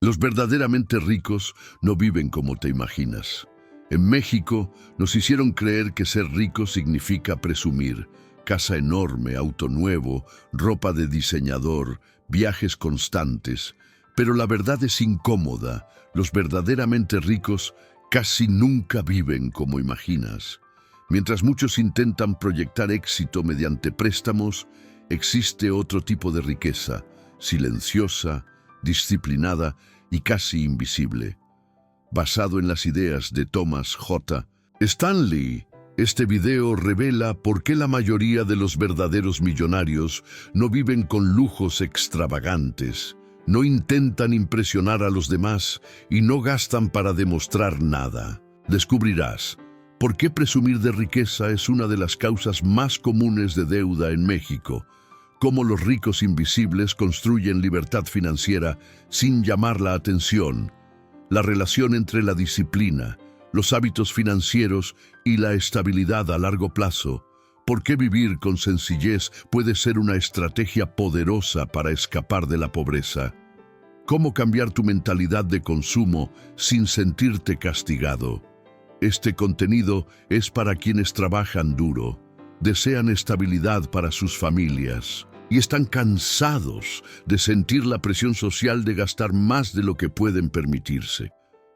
Los verdaderamente ricos no viven como te imaginas. En México nos hicieron creer que ser rico significa presumir. Casa enorme, auto nuevo, ropa de diseñador, viajes constantes. Pero la verdad es incómoda. Los verdaderamente ricos casi nunca viven como imaginas. Mientras muchos intentan proyectar éxito mediante préstamos, existe otro tipo de riqueza, silenciosa, disciplinada y casi invisible. Basado en las ideas de Thomas J. Stanley, este video revela por qué la mayoría de los verdaderos millonarios no viven con lujos extravagantes, no intentan impresionar a los demás y no gastan para demostrar nada. Descubrirás por qué presumir de riqueza es una de las causas más comunes de deuda en México, cómo los ricos invisibles construyen libertad financiera sin llamar la atención, la relación entre la disciplina, los hábitos financieros y la estabilidad a largo plazo, por qué vivir con sencillez puede ser una estrategia poderosa para escapar de la pobreza, cómo cambiar tu mentalidad de consumo sin sentirte castigado. Este contenido es para quienes trabajan duro, desean estabilidad para sus familias y están cansados de sentir la presión social de gastar más de lo que pueden permitirse.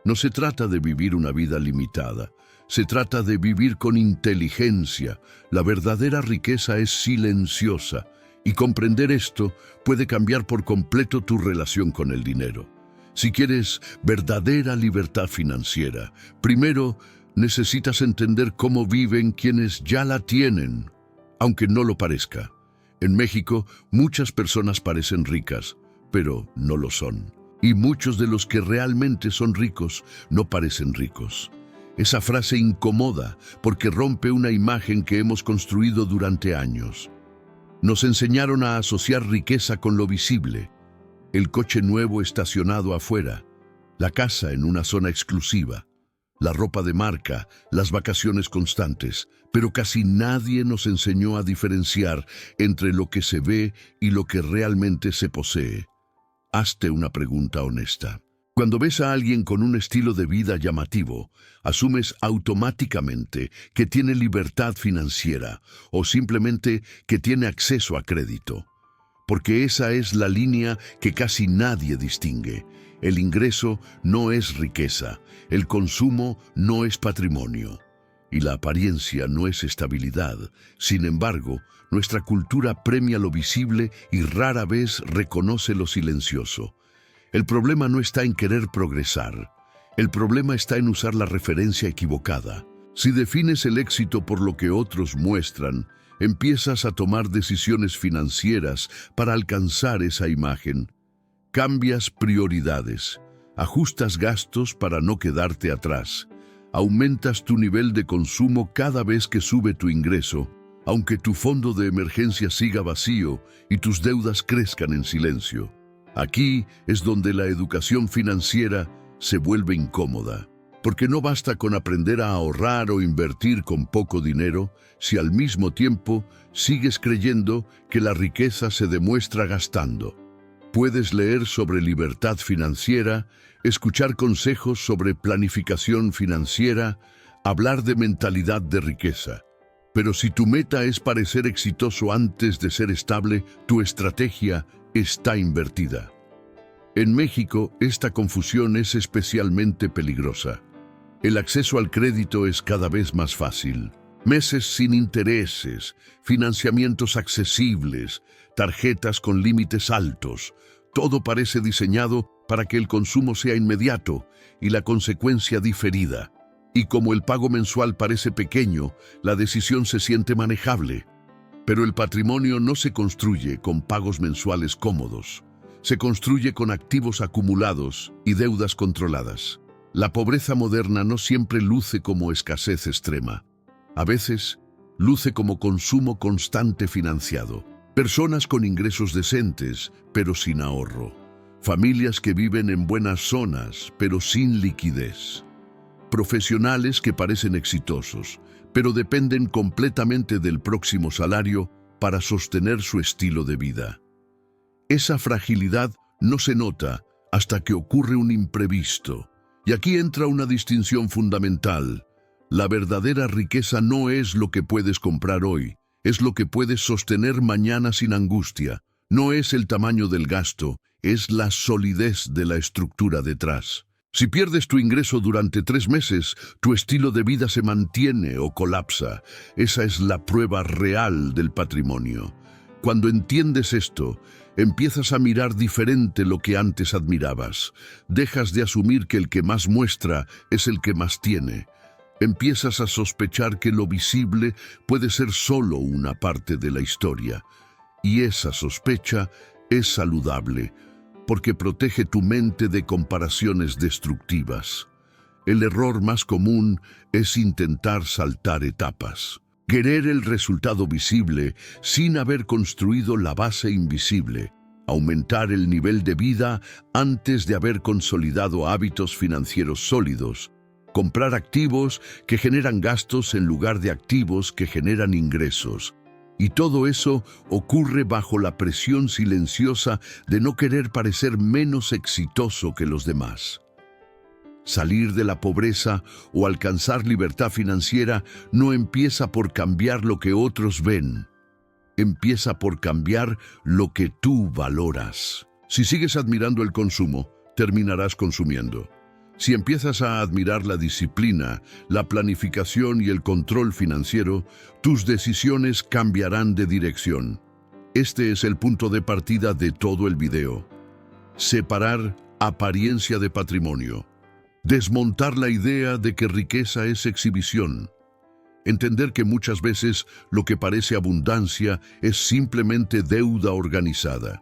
No se trata de vivir una vida limitada, se trata de vivir con inteligencia. La verdadera riqueza es silenciosa y comprender esto puede cambiar por completo tu relación con el dinero. Si quieres verdadera libertad financiera, primero necesitas entender cómo viven quienes ya la tienen, aunque no lo parezca. En México, muchas personas parecen ricas, pero no lo son. Y muchos de los que realmente son ricos no parecen ricos. Esa frase incomoda porque rompe una imagen que hemos construido durante años. Nos enseñaron a asociar riqueza con lo visible. El coche nuevo estacionado afuera, la casa en una zona exclusiva, la ropa de marca, las vacaciones constantes, pero casi nadie nos enseñó a diferenciar entre lo que se ve y lo que realmente se posee. Hazte una pregunta honesta. Cuando ves a alguien con un estilo de vida llamativo, asumes automáticamente que tiene libertad financiera o simplemente que tiene acceso a crédito. Porque esa es la línea que casi nadie distingue. El ingreso no es riqueza, el consumo no es patrimonio y la apariencia no es estabilidad. Sin embargo, nuestra cultura premia lo visible y rara vez reconoce lo silencioso. El problema no está en querer progresar, el problema está en usar la referencia equivocada. Si defines el éxito por lo que otros muestran, empiezas a tomar decisiones financieras para alcanzar esa imagen. Cambias prioridades, ajustas gastos para no quedarte atrás, aumentas tu nivel de consumo cada vez que sube tu ingreso, aunque tu fondo de emergencia siga vacío y tus deudas crezcan en silencio. Aquí es donde la educación financiera se vuelve incómoda, porque no basta con aprender a ahorrar o invertir con poco dinero si al mismo tiempo sigues creyendo que la riqueza se demuestra gastando. Puedes leer sobre libertad financiera, escuchar consejos sobre planificación financiera, hablar de mentalidad de riqueza. Pero si tu meta es parecer exitoso antes de ser estable, tu estrategia está invertida. En México, esta confusión es especialmente peligrosa. El acceso al crédito es cada vez más fácil. Meses sin intereses, financiamientos accesibles, tarjetas con límites altos. Todo parece diseñado para que el consumo sea inmediato y la consecuencia diferida. Y como el pago mensual parece pequeño, la decisión se siente manejable. Pero el patrimonio no se construye con pagos mensuales cómodos. Se construye con activos acumulados y deudas controladas. La pobreza moderna no siempre luce como escasez extrema. A veces, luce como consumo constante financiado. Personas con ingresos decentes, pero sin ahorro. Familias que viven en buenas zonas, pero sin liquidez. Profesionales que parecen exitosos, pero dependen completamente del próximo salario para sostener su estilo de vida. Esa fragilidad no se nota hasta que ocurre un imprevisto. Y aquí entra una distinción fundamental. La verdadera riqueza no es lo que puedes comprar hoy, es lo que puedes sostener mañana sin angustia. No es el tamaño del gasto, es la solidez de la estructura detrás. Si pierdes tu ingreso durante 3 meses, tu estilo de vida se mantiene o colapsa. Esa es la prueba real del patrimonio. Cuando entiendes esto, empiezas a mirar diferente lo que antes admirabas. Dejas de asumir que el que más muestra es el que más tiene. Empiezas a sospechar que lo visible puede ser solo una parte de la historia. Y esa sospecha es saludable, porque protege tu mente de comparaciones destructivas. El error más común es intentar saltar etapas. Querer el resultado visible sin haber construido la base invisible. Aumentar el nivel de vida antes de haber consolidado hábitos financieros sólidos. Comprar activos que generan gastos en lugar de activos que generan ingresos. Y todo eso ocurre bajo la presión silenciosa de no querer parecer menos exitoso que los demás. Salir de la pobreza o alcanzar libertad financiera no empieza por cambiar lo que otros ven. Empieza por cambiar lo que tú valoras. Si sigues admirando el consumo, terminarás consumiendo. Si empiezas a admirar la disciplina, la planificación y el control financiero, tus decisiones cambiarán de dirección. Este es el punto de partida de todo el video. Separar apariencia de patrimonio. Desmontar la idea de que riqueza es exhibición. Entender que muchas veces lo que parece abundancia es simplemente deuda organizada.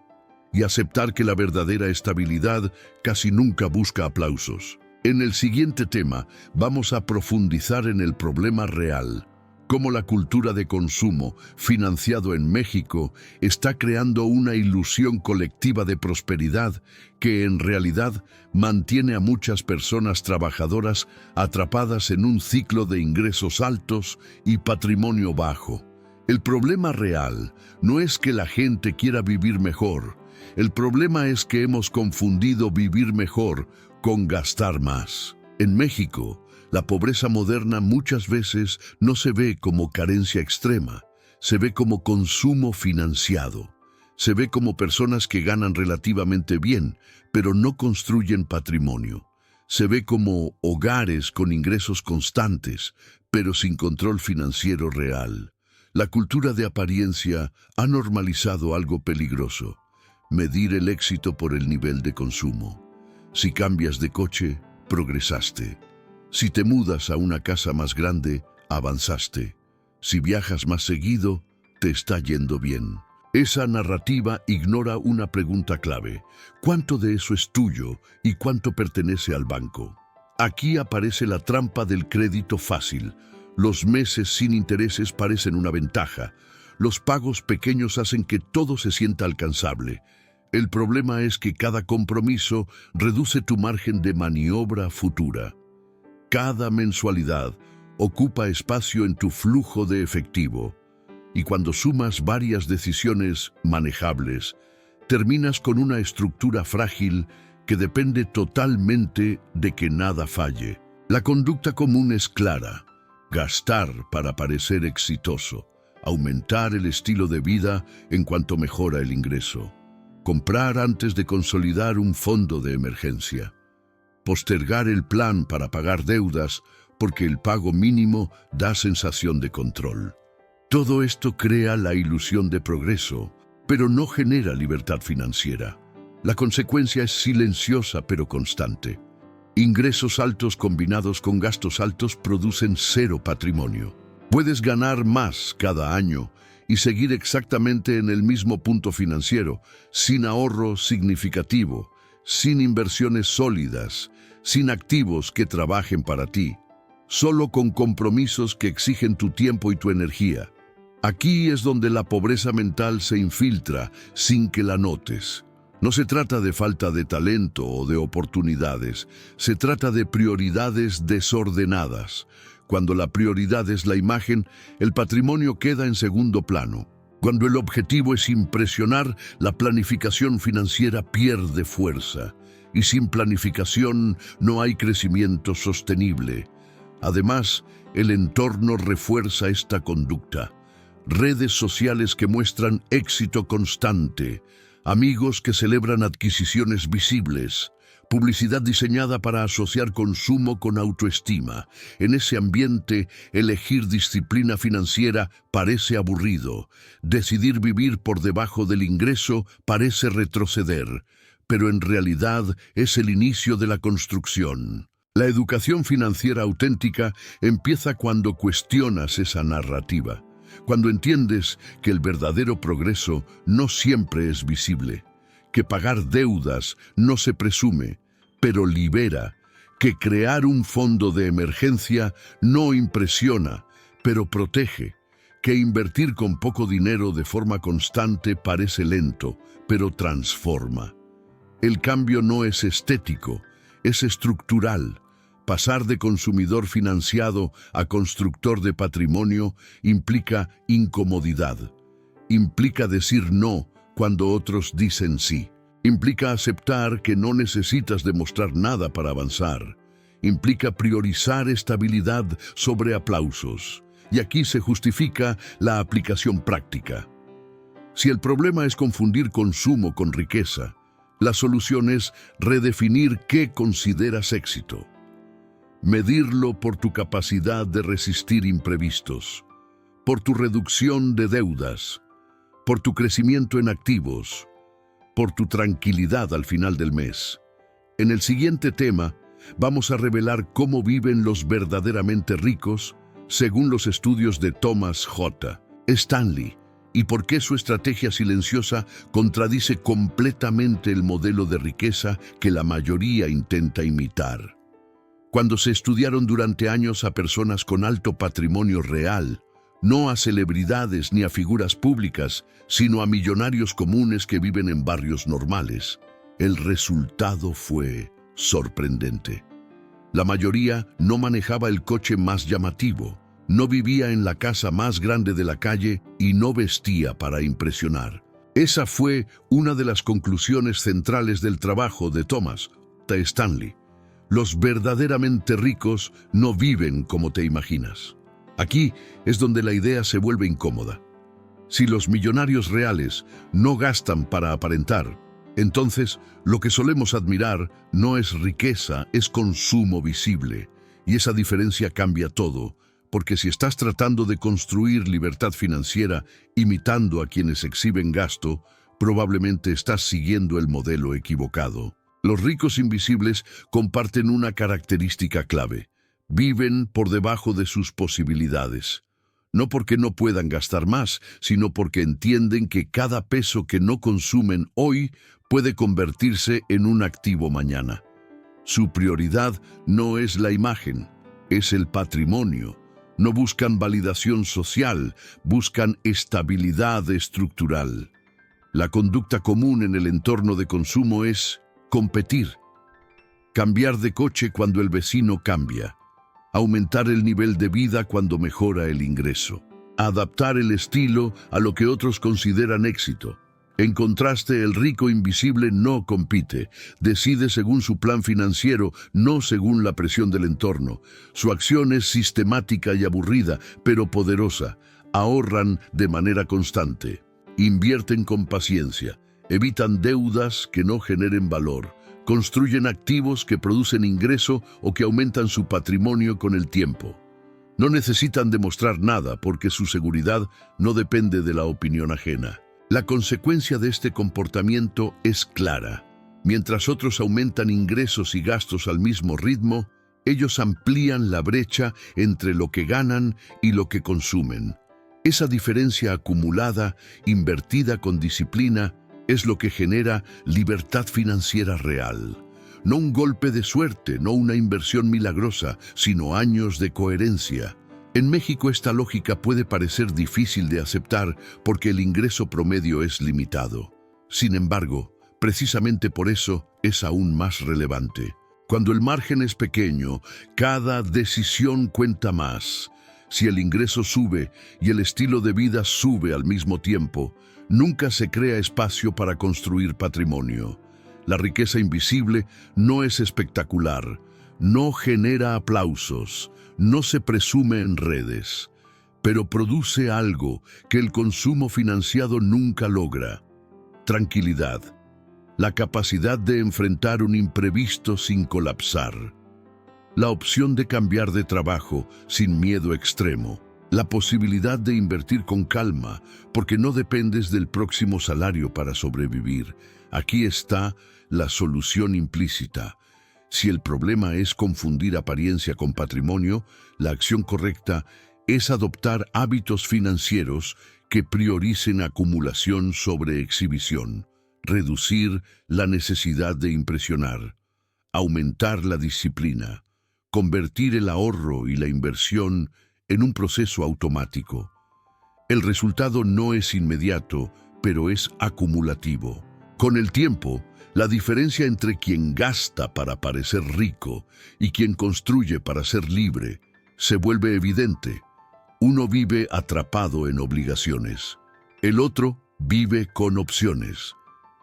Y aceptar que la verdadera estabilidad casi nunca busca aplausos. En el siguiente tema vamos a profundizar en el problema real, cómo la cultura de consumo, financiado en México, está creando una ilusión colectiva de prosperidad que en realidad mantiene a muchas personas trabajadoras atrapadas en un ciclo de ingresos altos y patrimonio bajo. El problema real no es que la gente quiera vivir mejor. El problema es que hemos confundido vivir mejor con gastar más. En México, la pobreza moderna muchas veces no se ve como carencia extrema, se ve como consumo financiado. Se ve como personas que ganan relativamente bien, pero no construyen patrimonio. Se ve como hogares con ingresos constantes, pero sin control financiero real. La cultura de apariencia ha normalizado algo peligroso: medir el éxito por el nivel de consumo. Si cambias de coche, progresaste. Si te mudas a una casa más grande, avanzaste. Si viajas más seguido, te está yendo bien. Esa narrativa ignora una pregunta clave: ¿cuánto de eso es tuyo y cuánto pertenece al banco? Aquí aparece la trampa del crédito fácil. Los meses sin intereses parecen una ventaja. Los pagos pequeños hacen que todo se sienta alcanzable. El problema es que cada compromiso reduce tu margen de maniobra futura. Cada mensualidad ocupa espacio en tu flujo de efectivo. Y cuando sumas varias decisiones manejables, terminas con una estructura frágil que depende totalmente de que nada falle. La conducta común es clara: gastar para parecer exitoso, aumentar el estilo de vida en cuanto mejora el ingreso, comprar antes de consolidar un fondo de emergencia, postergar el plan para pagar deudas porque el pago mínimo da sensación de control. Todo esto crea la ilusión de progreso, pero no genera libertad financiera. La consecuencia es silenciosa pero constante. Ingresos altos combinados con gastos altos producen cero patrimonio. Puedes ganar más cada año y seguir exactamente en el mismo punto financiero, sin ahorro significativo, sin inversiones sólidas, sin activos que trabajen para ti, solo con compromisos que exigen tu tiempo y tu energía. Aquí es donde la pobreza mental se infiltra sin que la notes. No se trata de falta de talento o de oportunidades, se trata de prioridades desordenadas. Cuando la prioridad es la imagen, el patrimonio queda en segundo plano. Cuando el objetivo es impresionar, la planificación financiera pierde fuerza. y sin planificación no hay crecimiento sostenible. Además, el entorno refuerza esta conducta. Redes sociales que muestran éxito constante, amigos que celebran adquisiciones visibles, publicidad diseñada para asociar consumo con autoestima. En ese ambiente, elegir disciplina financiera parece aburrido. Decidir vivir por debajo del ingreso parece retroceder, pero en realidad es el inicio de la construcción. La educación financiera auténtica empieza cuando cuestionas esa narrativa, cuando entiendes que el verdadero progreso no siempre es visible, que pagar deudas no se presume, pero libera, que crear un fondo de emergencia no impresiona, pero protege, que invertir con poco dinero de forma constante parece lento, pero transforma. El cambio no es estético, es estructural. Pasar de consumidor financiado a constructor de patrimonio implica incomodidad. Implica decir no cuando otros dicen sí. Implica aceptar que no necesitas demostrar nada para avanzar. Implica priorizar estabilidad sobre aplausos. Y aquí se justifica la aplicación práctica. Si el problema es confundir consumo con riqueza, la solución es redefinir qué consideras éxito. Medirlo por tu capacidad de resistir imprevistos, por tu reducción de deudas, por tu crecimiento en activos, por tu tranquilidad al final del mes. En el siguiente tema, vamos a revelar cómo viven los verdaderamente ricos según los estudios de Thomas J. Stanley, y por qué su estrategia silenciosa contradice completamente el modelo de riqueza que la mayoría intenta imitar. Cuando se estudiaron durante años a personas con alto patrimonio real, no a celebridades ni a figuras públicas, sino a millonarios comunes que viven en barrios normales, el resultado fue sorprendente. La mayoría no manejaba el coche más llamativo, no vivía en la casa más grande de la calle y no vestía para impresionar. Esa fue una de las conclusiones centrales del trabajo de Thomas J. Stanley. Los verdaderamente ricos no viven como te imaginas. Aquí es donde la idea se vuelve incómoda. Si los millonarios reales no gastan para aparentar, entonces lo que solemos admirar no es riqueza, es consumo visible. Y esa diferencia cambia todo, porque si estás tratando de construir libertad financiera imitando a quienes exhiben gasto, probablemente estás siguiendo el modelo equivocado. Los ricos invisibles comparten una característica clave. Viven por debajo de sus posibilidades. No porque no puedan gastar más, sino porque entienden que cada peso que no consumen hoy puede convertirse en un activo mañana. Su prioridad no es la imagen, es el patrimonio. No buscan validación social, buscan estabilidad estructural. La conducta común en el entorno de consumo es competir. Cambiar de coche cuando el vecino cambia. Aumentar el nivel de vida cuando mejora el ingreso. Adaptar el estilo a lo que otros consideran éxito. En contraste, el rico invisible no compite, decide según su plan financiero, no según la presión del entorno. Su acción es sistemática y aburrida, pero poderosa. Ahorran de manera constante, invierten con paciencia, evitan deudas que no generen valor, construyen activos que producen ingreso o que aumentan su patrimonio con el tiempo. No necesitan demostrar nada porque su seguridad no depende de la opinión ajena. La consecuencia de este comportamiento es clara. Mientras otros aumentan ingresos y gastos al mismo ritmo, ellos amplían la brecha entre lo que ganan y lo que consumen. Esa diferencia acumulada, invertida con disciplina, es lo que genera libertad financiera real. No un golpe de suerte, no una inversión milagrosa, sino años de coherencia. En México esta lógica puede parecer difícil de aceptar porque el ingreso promedio es limitado. Sin embargo, precisamente por eso es aún más relevante. Cuando el margen es pequeño, cada decisión cuenta más. Si el ingreso sube y el estilo de vida sube al mismo tiempo, nunca se crea espacio para construir patrimonio. La riqueza invisible no es espectacular, no genera aplausos, no se presume en redes, pero produce algo que el consumo financiado nunca logra: tranquilidad, la capacidad de enfrentar un imprevisto sin colapsar, la opción de cambiar de trabajo sin miedo extremo, la posibilidad de invertir con calma porque no dependes del próximo salario para sobrevivir. Aquí está la solución implícita. Si el problema es confundir apariencia con patrimonio, la acción correcta es adoptar hábitos financieros que prioricen acumulación sobre exhibición, reducir la necesidad de impresionar, aumentar la disciplina, convertir el ahorro y la inversión en un proceso automático. El resultado no es inmediato, pero es acumulativo. Con el tiempo, la diferencia entre quien gasta para parecer rico y quien construye para ser libre se vuelve evidente. Uno vive atrapado en obligaciones, el otro vive con opciones.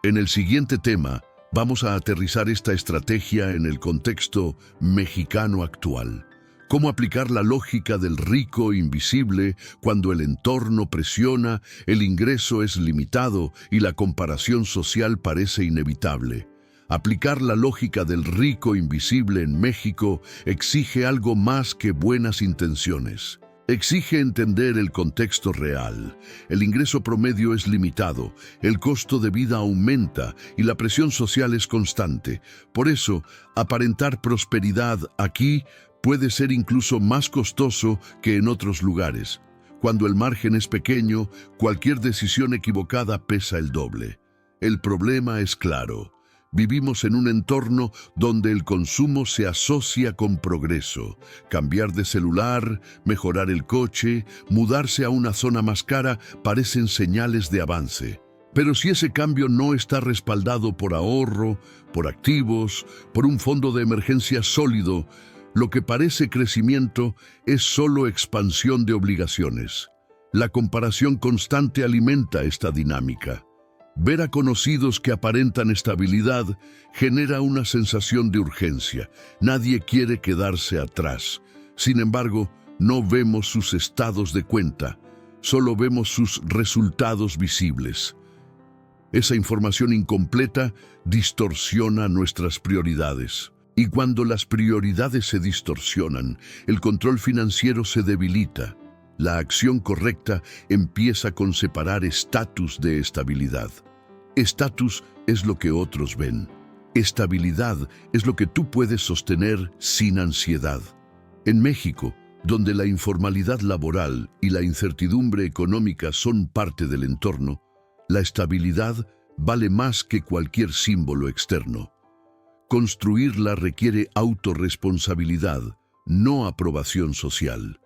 En el siguiente tema, vamos a aterrizar esta estrategia en el contexto mexicano actual. Cómo aplicar la lógica del rico invisible cuando el entorno presiona, el ingreso es limitado y la comparación social parece inevitable. Aplicar la lógica del rico invisible en México exige algo más que buenas intenciones. Exige entender el contexto real. El ingreso promedio es limitado, el costo de vida aumenta y la presión social es constante. Por eso, aparentar prosperidad aquí puede ser incluso más costoso que en otros lugares. Cuando el margen es pequeño, cualquier decisión equivocada pesa el doble. El problema es claro. Vivimos en un entorno donde el consumo se asocia con progreso. Cambiar de celular, mejorar el coche, mudarse a una zona más cara parecen señales de avance. Pero si ese cambio no está respaldado por ahorro, por activos, por un fondo de emergencia sólido, lo que parece crecimiento es solo expansión de obligaciones. La comparación constante alimenta esta dinámica. Ver a conocidos que aparentan estabilidad genera una sensación de urgencia. Nadie quiere quedarse atrás. Sin embargo, no vemos sus estados de cuenta, solo vemos sus resultados visibles. Esa información incompleta distorsiona nuestras prioridades. Y cuando las prioridades se distorsionan, el control financiero se debilita. La acción correcta empieza con separar estatus de estabilidad. Estatus es lo que otros ven. Estabilidad es lo que tú puedes sostener sin ansiedad. En México, donde la informalidad laboral y la incertidumbre económica son parte del entorno, la estabilidad vale más que cualquier símbolo externo. Construirla requiere autorresponsabilidad, no aprobación social.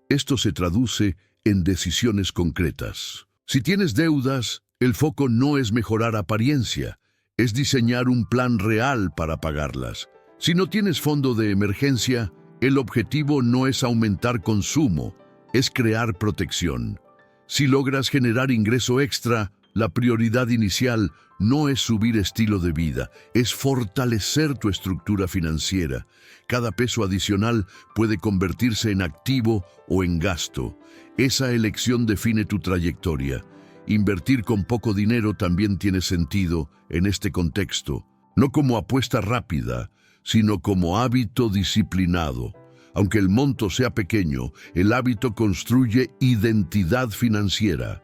Esto se traduce en decisiones concretas. Si tienes deudas, el foco no es mejorar apariencia, es diseñar un plan real para pagarlas. Si no tienes fondo de emergencia, el objetivo no es aumentar consumo, es crear protección. Si logras generar ingreso extra, la prioridad inicial no es subir estilo de vida, es fortalecer tu estructura financiera. Cada peso adicional puede convertirse en activo o en gasto. Esa elección define tu trayectoria. Invertir con poco dinero también tiene sentido en este contexto, no como apuesta rápida, sino como hábito disciplinado. Aunque el monto sea pequeño, el hábito construye identidad financiera.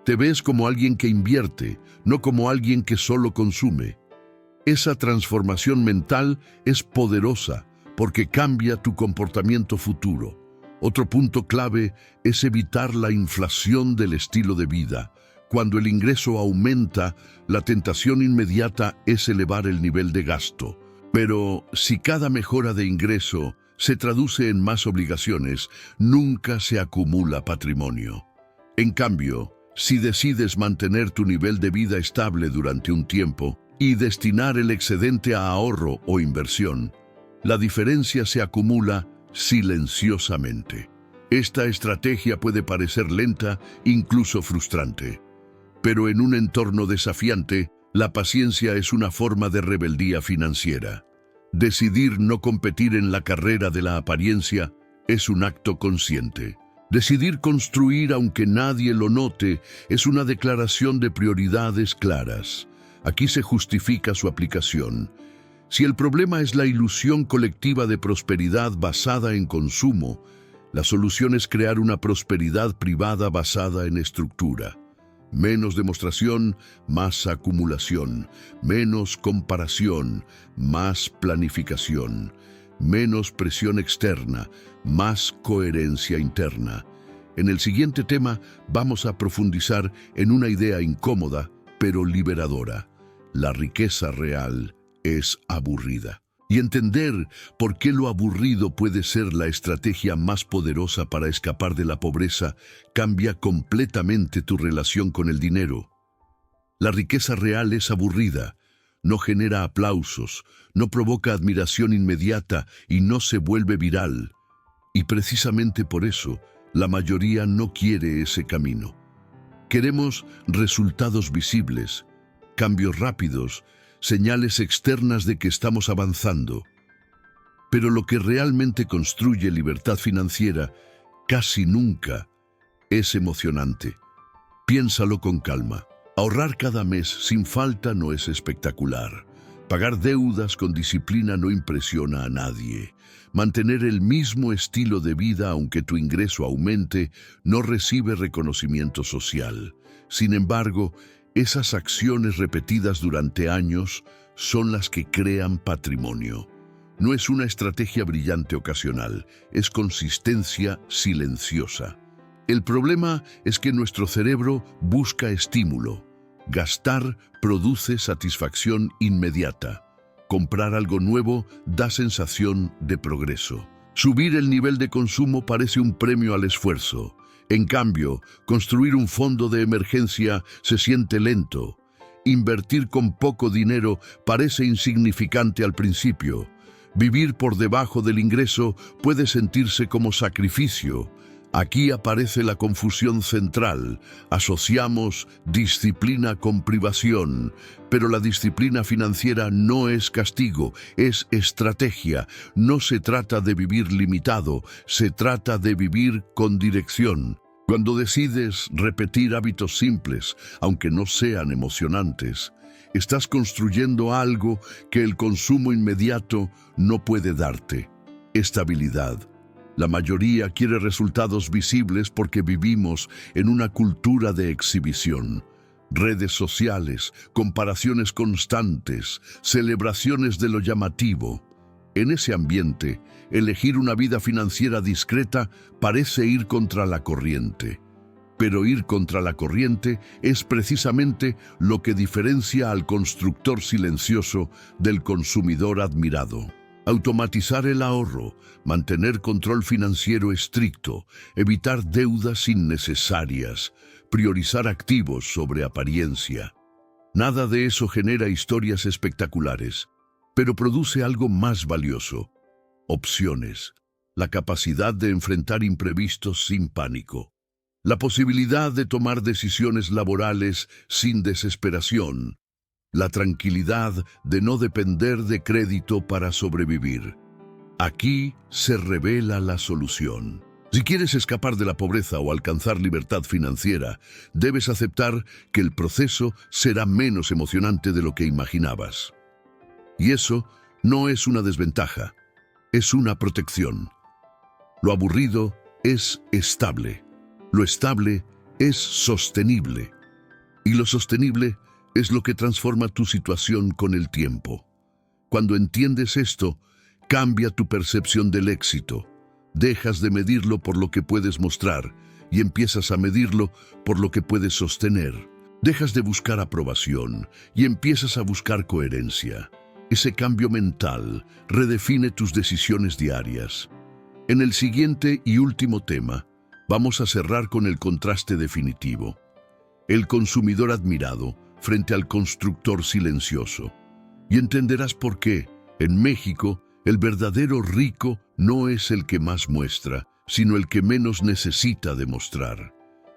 Te ves como alguien que invierte, no como alguien que solo consume. Esa transformación mental es poderosa porque cambia tu comportamiento futuro. Otro punto clave es evitar la inflación del estilo de vida. Cuando el ingreso aumenta, la tentación inmediata es elevar el nivel de gasto. Pero si cada mejora de ingreso se traduce en más obligaciones, nunca se acumula patrimonio. En cambio, si decides mantener tu nivel de vida estable durante un tiempo y destinar el excedente a ahorro o inversión, la diferencia se acumula silenciosamente. Esta estrategia puede parecer lenta, incluso frustrante, pero en un entorno desafiante, La paciencia es una forma de rebeldía financiera. Decidir no competir en la carrera de la apariencia es un acto consciente. Decidir construir aunque nadie lo note es una declaración de prioridades claras. Aquí se justifica su aplicación. Si el problema es la ilusión colectiva de prosperidad basada en consumo, la solución es crear una prosperidad privada basada en estructura. Menos demostración, más acumulación. Menos comparación, más planificación. Menos presión externa, más coherencia interna. En el siguiente tema vamos a profundizar en una idea incómoda, pero liberadora. La riqueza real es aburrida. Y entender por qué lo aburrido puede ser la estrategia más poderosa para escapar de la pobreza cambia completamente tu relación con el dinero. La riqueza real es aburrida, no genera aplausos, no provoca admiración inmediata y no se vuelve viral. Y precisamente por eso, la mayoría no quiere ese camino. Queremos resultados visibles, cambios rápidos, señales externas de que estamos avanzando. Pero lo que realmente construye libertad financiera casi nunca es emocionante. Piénsalo con calma. Ahorrar cada mes sin falta no es espectacular. Pagar deudas con disciplina no impresiona a nadie. Mantener el mismo estilo de vida aunque tu ingreso aumente no recibe reconocimiento social. Sin embargo, esas acciones repetidas durante años son las que crean patrimonio. No es una estrategia brillante ocasional, es consistencia silenciosa. El problema es que nuestro cerebro busca estímulo. Gastar produce satisfacción inmediata. Comprar algo nuevo da sensación de progreso. Subir el nivel de consumo parece un premio al esfuerzo. En cambio, construir un fondo de emergencia se siente lento. Invertir con poco dinero parece insignificante al principio. Vivir por debajo del ingreso puede sentirse como sacrificio. Aquí aparece la confusión central. Asociamos disciplina con privación, pero la disciplina financiera no es castigo, es estrategia. No se trata de vivir limitado, se trata de vivir con dirección. Cuando decides repetir hábitos simples, aunque no sean emocionantes, estás construyendo algo que el consumo inmediato no puede darte: estabilidad. La mayoría quiere resultados visibles porque vivimos en una cultura de exhibición. Redes sociales, comparaciones constantes, celebraciones de lo llamativo. En ese ambiente, elegir una vida financiera discreta parece ir contra la corriente. Pero ir contra la corriente es precisamente lo que diferencia al constructor silencioso del consumidor admirado. Automatizar el ahorro, mantener control financiero estricto, evitar deudas innecesarias, priorizar activos sobre apariencia. Nada de eso genera historias espectaculares, pero produce algo más valioso: opciones, la capacidad de enfrentar imprevistos sin pánico, la posibilidad de tomar decisiones laborales sin desesperación, la tranquilidad de no depender de crédito para sobrevivir. Aquí se revela la solución. Si quieres escapar de la pobreza o alcanzar libertad financiera, debes aceptar que el proceso será menos emocionante de lo que imaginabas. Y eso no es una desventaja, es una protección. Lo aburrido es estable, lo estable es sostenible, y lo sostenible es lo que transforma tu situación con el tiempo. Cuando entiendes esto, cambia tu percepción del éxito. Dejas de medirlo por lo que puedes mostrar y empiezas a medirlo por lo que puedes sostener. Dejas de buscar aprobación y empiezas a buscar coherencia. Ese cambio mental redefine tus decisiones diarias. En el siguiente y último tema, vamos a cerrar con el contraste definitivo: el consumidor admirado frente al constructor silencioso. Y entenderás por qué. En México, el verdadero rico no es el que más muestra, sino el que menos necesita demostrar.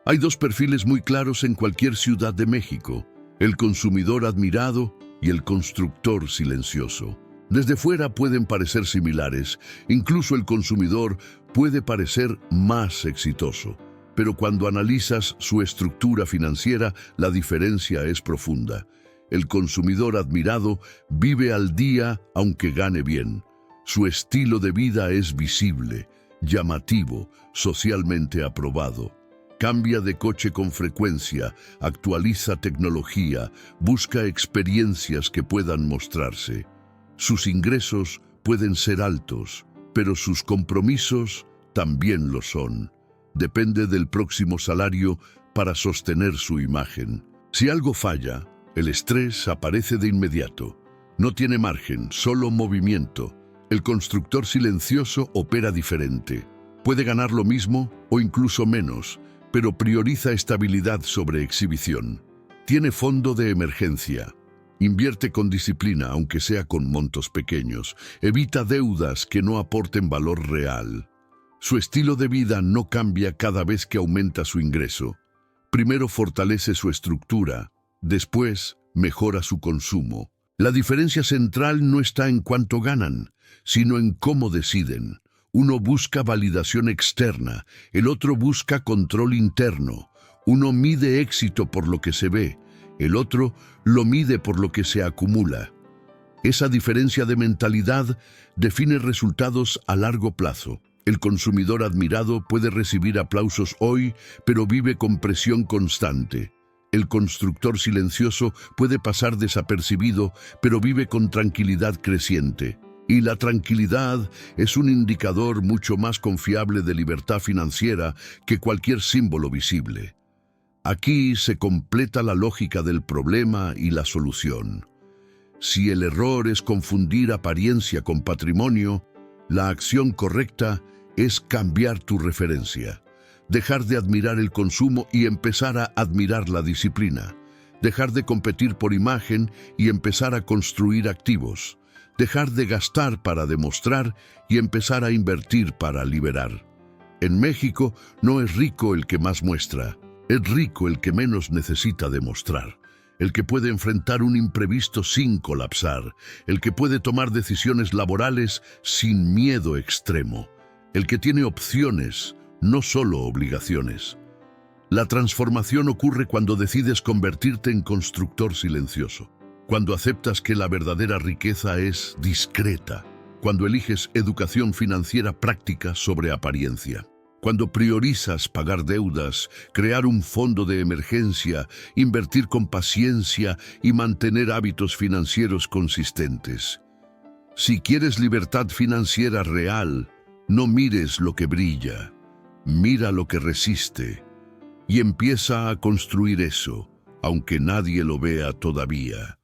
Hay dos perfiles muy claros en cualquier ciudad de México: El consumidor admirado y el constructor silencioso. Desde fuera pueden parecer similares, incluso el consumidor puede parecer más exitoso, pero cuando analizas su estructura financiera, la diferencia es profunda. El consumidor admirado vive al día aunque gane bien. Su estilo de vida es visible, llamativo, socialmente aprobado. Cambia de coche con frecuencia, actualiza tecnología, busca experiencias que puedan mostrarse. Sus ingresos pueden ser altos, pero sus compromisos también lo son. Depende del próximo salario para sostener su imagen. Si algo falla, el estrés aparece de inmediato. No tiene margen, solo movimiento. El constructor silencioso opera diferente. Puede ganar lo mismo o incluso menos, pero prioriza estabilidad sobre exhibición. Tiene fondo de emergencia. Invierte con disciplina, aunque sea con montos pequeños. Evita deudas que no aporten valor real. Su estilo de vida no cambia cada vez que aumenta su ingreso. Primero fortalece su estructura, después mejora su consumo. La diferencia central no está en cuánto ganan, sino en cómo deciden. Uno busca validación externa, el otro busca control interno. Uno mide éxito por lo que se ve, el otro lo mide por lo que se acumula. Esa diferencia de mentalidad define resultados a largo plazo. El consumidor admirado puede recibir aplausos hoy, pero vive con presión constante. El constructor silencioso puede pasar desapercibido, pero vive con tranquilidad creciente. Y la tranquilidad es un indicador mucho más confiable de libertad financiera que cualquier símbolo visible. Aquí se completa la lógica del problema y la solución. Si el error es confundir apariencia con patrimonio, la acción correcta es cambiar tu referencia. Dejar de admirar el consumo y empezar a admirar la disciplina. Dejar de competir por imagen y empezar a construir activos. Dejar de gastar para demostrar y empezar a invertir para liberar. En México no es rico el que más muestra, es rico el que menos necesita demostrar. El que puede enfrentar un imprevisto sin colapsar, el que puede tomar decisiones laborales sin miedo extremo, el que tiene opciones, no solo obligaciones. La transformación ocurre cuando decides convertirte en constructor silencioso, cuando aceptas que la verdadera riqueza es discreta, cuando eliges educación financiera práctica sobre apariencia, cuando priorizas pagar deudas, crear un fondo de emergencia, invertir con paciencia y mantener hábitos financieros consistentes. Si quieres libertad financiera real, no mires lo que brilla, mira lo que resiste y empieza a construir eso, aunque nadie lo vea todavía.